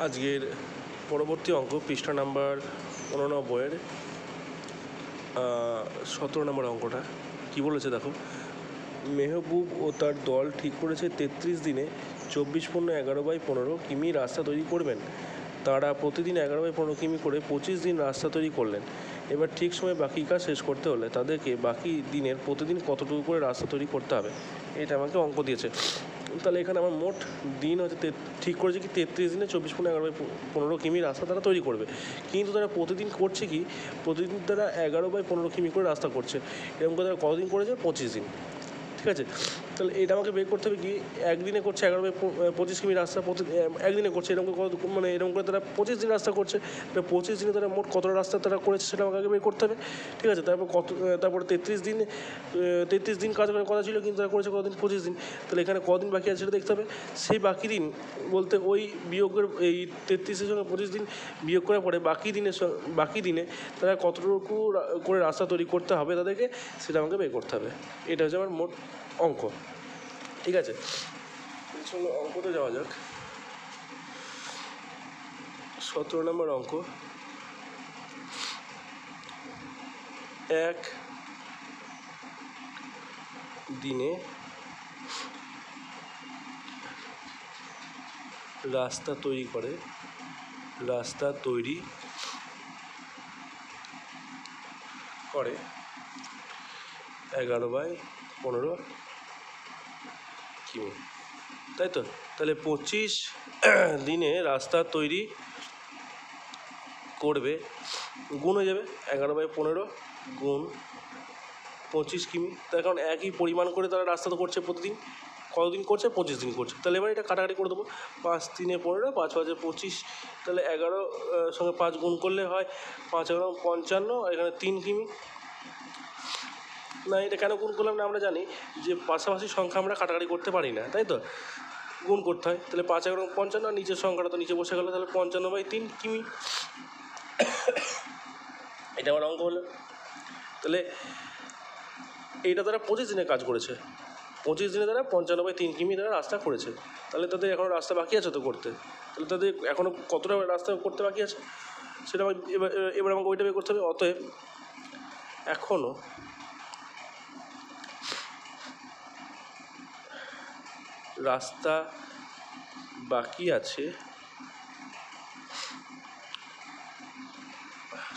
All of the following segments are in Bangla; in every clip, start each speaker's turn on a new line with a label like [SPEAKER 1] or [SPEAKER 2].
[SPEAKER 1] আজকের পরবর্তী অঙ্ক পৃষ্ঠা নাম্বার 89-এর 17 নম্বর অঙ্কটা কি বলেছে দেখো। মেহবুব ও তার দল ঠিক করেছে 33 দিনে 24×11/15 কিমি রাস্তা তৈরি করবেন। তারা প্রতিদিন 11/15 কিমি করে 25 দিন রাস্তা তৈরি করলেন। এবার ঠিক সময় বাকি কাজ শেষ করতে হলে তাদেরকে বাকি দিনের প্রতিদিন কতটুকু করে রাস্তা তৈরি করতে হবে, এটা আমাকে অঙ্ক দিয়েছে। তাহলে এখানে আমার মোট দিন হচ্ছে ঠিক করেছে কি 33 দিনে 24×11/15 কিমি রাস্তা তারা তৈরি করবে, কিন্তু তারা প্রতিদিন করছে কি প্রতিদিন তারা 11/15 কিমি করে রাস্তা করছে। এরকম করে তারা কতদিন করেছে? 25 দিন। ঠিক আছে, তাহলে এটা আমাকে বের করতে হবে কি একদিনে করছে 11/25 কিমি রাস্তা, একদিনে করছে এরকম মানে এরকম করে তারা 25 দিন রাস্তা করছে। 25 দিনে তারা মোট কতটা রাস্তা তারা করেছে সেটা আমাকে আগে বের করতে হবে। ঠিক আছে, তারপরে 33 দিন কাজ করার কথা ছিল, কিন্তু তারা করেছে কতদিন? 25 দিন। তাহলে এখানে কদিন বাকি আছে সেটা দেখতে হবে। সেই বাকি দিন বলতে ওই বিয়োগের এই 33-এর সঙ্গে 25 দিন বিয়োগ করার পরে বাকি দিনে তারা কতটুকু করে রাস্তা তৈরি করতে হবে তাদেরকে, সেটা আমাকে বের করতে হবে। এটা হচ্ছে আমার মোট অঙ্ক। ঠিক আছে, চলো অঙ্কতে যাওয়া যাক। 17 নম্বর অঙ্ক। এক দিনে রাস্তা তৈরি 11/15 কিমি, তাই তো? তাহলে 25 দিনে রাস্তা তৈরি করবে, গুণ হয়ে যাবে 11/15 গুণ 25 কিমি। তার কারণ একই পরিমাণ করে তারা রাস্তা তো করছে প্রতিদিন। কতদিন করছে? 25 দিন করছে। তাহলে এবার এটা কাটাকাটি করে দেবো। 5×3=15, 5×5=25। তাহলে 11 সঙ্গে 5 গুণ করলে হয় 5×11=55, আর এখানে 3 কিমি। না, এটা কেন গুণ করলাম না? আমরা জানি যে পাশাপাশি সংখ্যা আমরা কাটাকাটি করতে পারি না, তাই তো? গুণ করতে হয়। তাহলে 5×55, আর নিচের সংখ্যাটা তো নিচে বসে গেলো, তাহলে 55/3 কিমি। এটা আমার অঙ্ক হলো। তাহলে এইটা তারা 25 দিনে কাজ করেছে। 25 দিনে তারা 55/3 কিমি তারা রাস্তা করেছে। তাহলে তাদের এখনও রাস্তা বাকি আছে তো করতে। তাহলে তাদের এখনও কতটা রাস্তা করতে বাকি আছে সেটা এবার আমাকে ওইটা বের করতে হবে। অতএব এখনও রাস্তা বাকি আছে,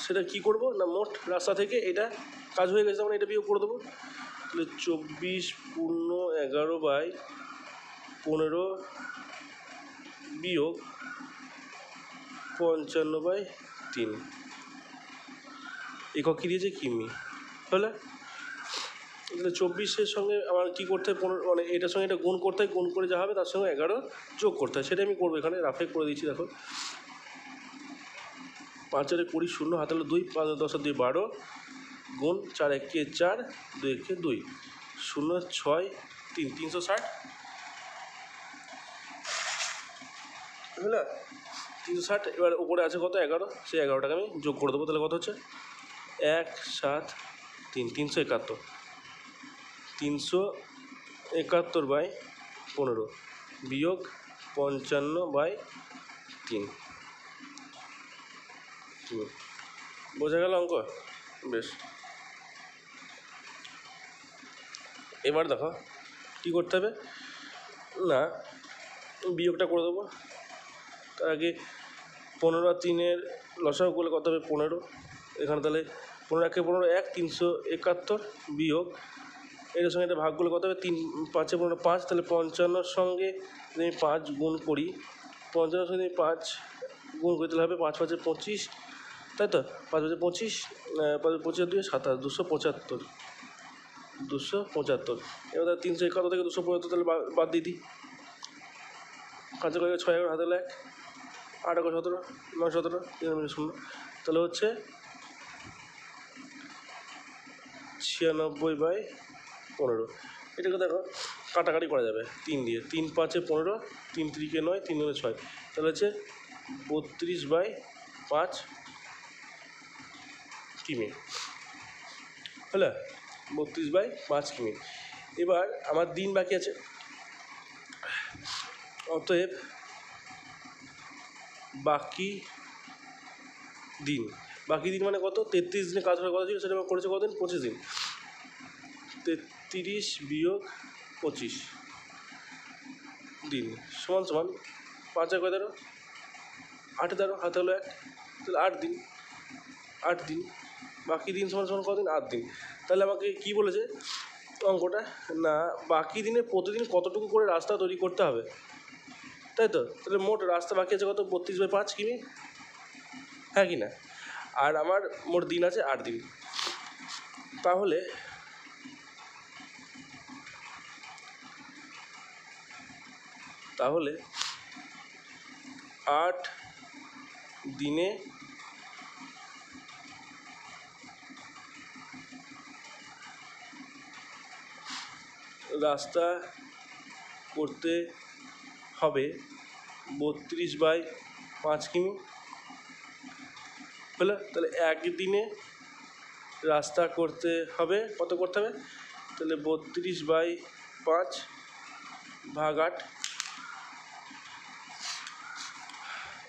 [SPEAKER 1] সেটা কি করব না, মোট রাস্তা থেকে এটা কাজ হয়ে গেছে তখন এটা বিয়োগ করে দেবো। তাহলে 24×11/15 বিয়োগ 55/3 একক কী দিয়েছে? কিমি। হলে তাহলে 24-এর সঙ্গে আমার কী করতে হয়? 15, মানে এটার সঙ্গে এটা গুণ করতে হয়। গুণ করে যা হবে তার সঙ্গে 11 যোগ করতে হয়। সেটা আমি করবো, এখানে রাফে করে দিচ্ছি। দেখো, 5×4=20, 0 হাতে হলো 2, 5×10=2 12, গুণ 4×1=4, 2×1=2, 0 6 3 360। বুঝলে? 360। এবার ওপরে আছে কত? 11। সেই 11টাকে আমি যোগ করে দেবো। তাহলে কত হচ্ছে? 1 7 3 371। 371/15 বিয়োগ 55/3। বোঝা গেল অঙ্ক? বেশ। এবার দেখো কী করতে হবে না, বিয়োগটা করে দেবো। তার আগে 15/3 লসাগু করলে কত হবে? 15। এখানে তাহলে 15×1=15, 1 371 বিয়োগ এটার সঙ্গে এটা ভাগ করলে কত হবে? 3 5×15 5। তাহলে 55-র সঙ্গে যদি আমি 5 গুণ করি, 55-এর সঙ্গে 5 গুণ করি তাহলে হবে 5×5=25, তাই তো? 5×5=25, 5×25=2 27, 275। এবার তাহলে 371 থেকে 275 তাহলে বাদ দিয়ে দিই। 5 করে 6 হাতে হলো 1, 8 17, 9 17, 3 0। তাহলে হচ্ছে 96/15। এটাকে দেখো কাটাকাটি করা যাবে 3 দিয়ে। 3 5=15, 3 3 9, 3 9 6। তাহলে হচ্ছে 32/5 কিমি। হলো 32/5 কিমি। এবার আমার দিন বাকি আছে। অতএব বাকি দিন, বাকি দিন মানে কত, 33 দিনে কাজ করার কথা ছিল, সেটা করেছে কতদিন, 25 দিন। 33 বিয়োগ 25 দিন সমান সমান 5 আর 13, 8 13, হাতে হলো 1, তাহলে 8 দিন, 8 দিন। বাকি দিন সমান সমান কদিন, 8 দিন। তাহলে আমাকে কি বলেছে অঙ্কটা, না বাকি দিনে প্রতিদিন কতটুকু করে রাস্তা তৈরি করতে হবে, তাই তো? তাহলে মোট রাস্তা বাকি আছে কত, 32/5 কিমি, হ্যাঁ কি না? আর আমার মোট দিন আছে 8 দিন। তাহলে তাহলে 8 দিনে রাস্তা করতে হবে 32/5 কিমি, হলো? তাহলে একদিনে রাস্তা করতে হবে, কত করতে হবে, তাহলে 32/5 ভাগ 8,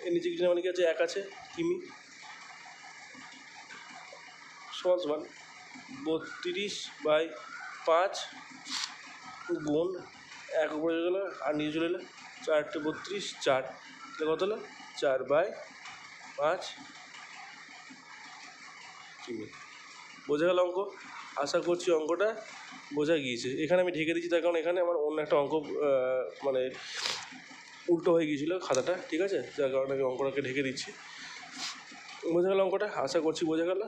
[SPEAKER 1] এর নিচে কিছু মানে কি আছে, 1 আছে, কিমি, সমান সমান 32/5 গুণ 1 উপরে চলে গেলো আর নিচে চলে এলো 4 × 32, 4, তাহলে কত হলো, 4/5 কিমি। বোঝা গেল অঙ্ক? আশা করছি অঙ্কটা বোঝা গিয়েছে। এখানে আমি ঢেকে দিচ্ছি তার কারণ এখানে আমার অন্য একটা অঙ্ক মানে উল্টো হয়ে গিয়েছিলো খাতাটা, ঠিক আছে, যার কারণে আমি অঙ্কটাকে ঢেকে দিচ্ছি। বোঝা গেল অঙ্কটা? আশা করছি বোঝা গেল।